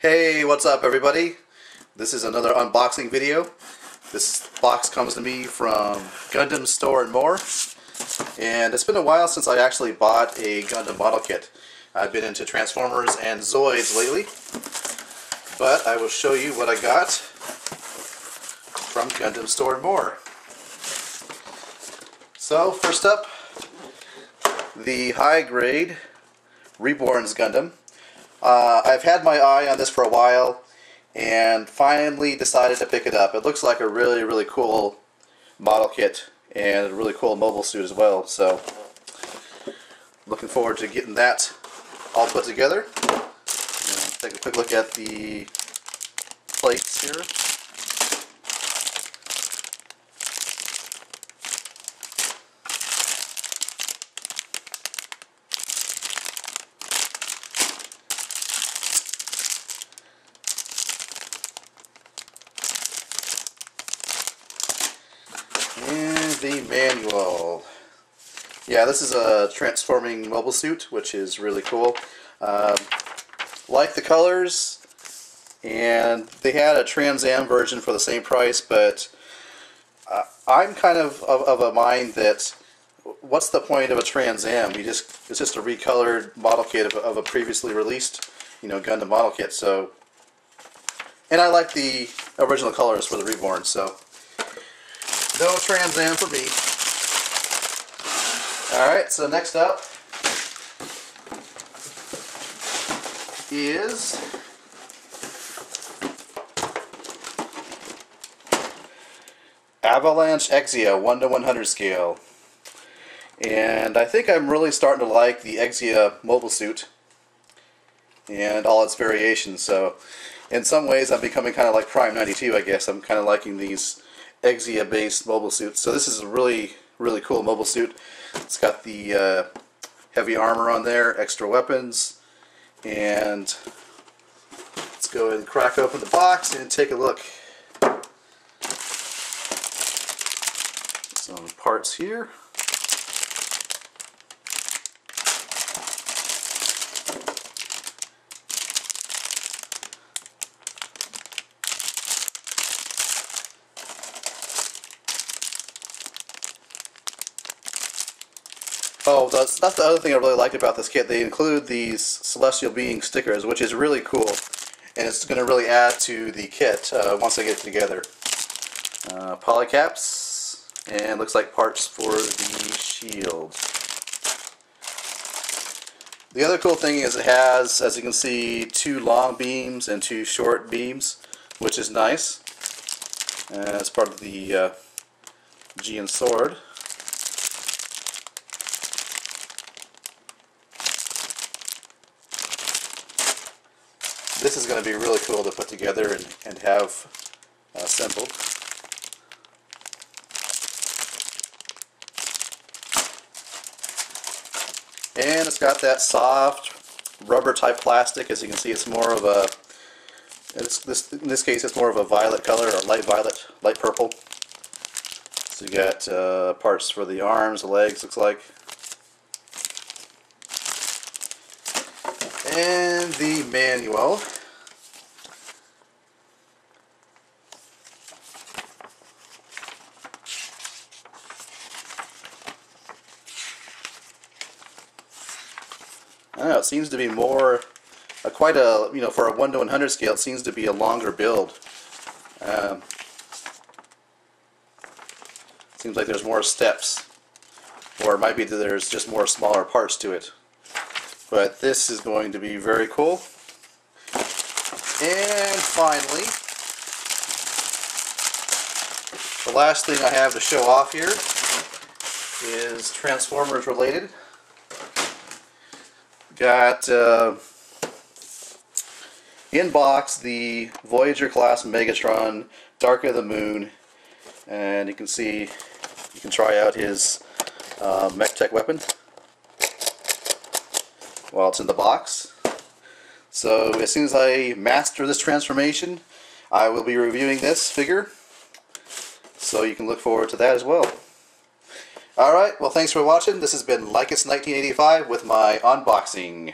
Hey, what's up everybody? This is another unboxing video. This box comes to me from Gundam Store and More. And it's been a while since I actually bought a Gundam model kit. I've been into Transformers and Zoids lately. But I will show you what I got from Gundam Store and More. So, first up, the high grade Reborn's Gundam. I've had my eye on this for a while and finally decided to pick it up. It looks like a really cool model kit and a really cool mobile suit as well. So looking forward to getting that all put together. Take a quick look at the plates here. And the manual. Yeah, this is a transforming mobile suit, which is really cool. Like the colors, and they had a Trans Am version for the same price, but I'm kind of a mind that what's the point of a Trans Am? It's just a recolored model kit of a previously released, Gundam model kit. So, and I like the original colors for the Reborn, so no Trans Am for me. Alright, so next up is Avalanche Exia 1:100 scale. And I think I'm really starting to like the Exia mobile suit and all its variations. So in some ways I'm becoming kind of like Prime 92, I guess. I'm kind of liking these Exia based mobile suits. So this is a really cool mobile suit. It's got the heavy armor on there, extra weapons, and let's go ahead and crack open the box and take a look. Some parts here. Oh, that's the other thing I really liked about this kit. They include these Celestial Being stickers, which is really cool, and it's going to really add to the kit once I get it together. Polycaps, and looks like parts for the shield. The other cool thing is it has, as you can see, 2 long beams and 2 short beams, which is nice. As part of the Gean sword. This is going to be really cool to put together and have assembled. And it's got that soft rubber type plastic. As you can see, it's more of a, in this case it's more of a violet color, or light violet, light purple. So you got parts for the arms, the legs, looks like. And the manual. I don't know, it seems to be more, quite a, for a 1:100 scale, it seems to be a longer build. Seems like there's more steps, or it might be that there's just more smaller parts to it. But this is going to be very cool. And finally, the last thing I have to show off here is Transformers related. Got in box the Voyager class Megatron, Dark of the Moon, and you can see, you can try out his mech tech weapon while it's in the box. So as soon as I master this transformation, I will be reviewing this figure, so you can look forward to that as well. Alright, well thanks for watching. This has been Likeits1985 with my unboxing.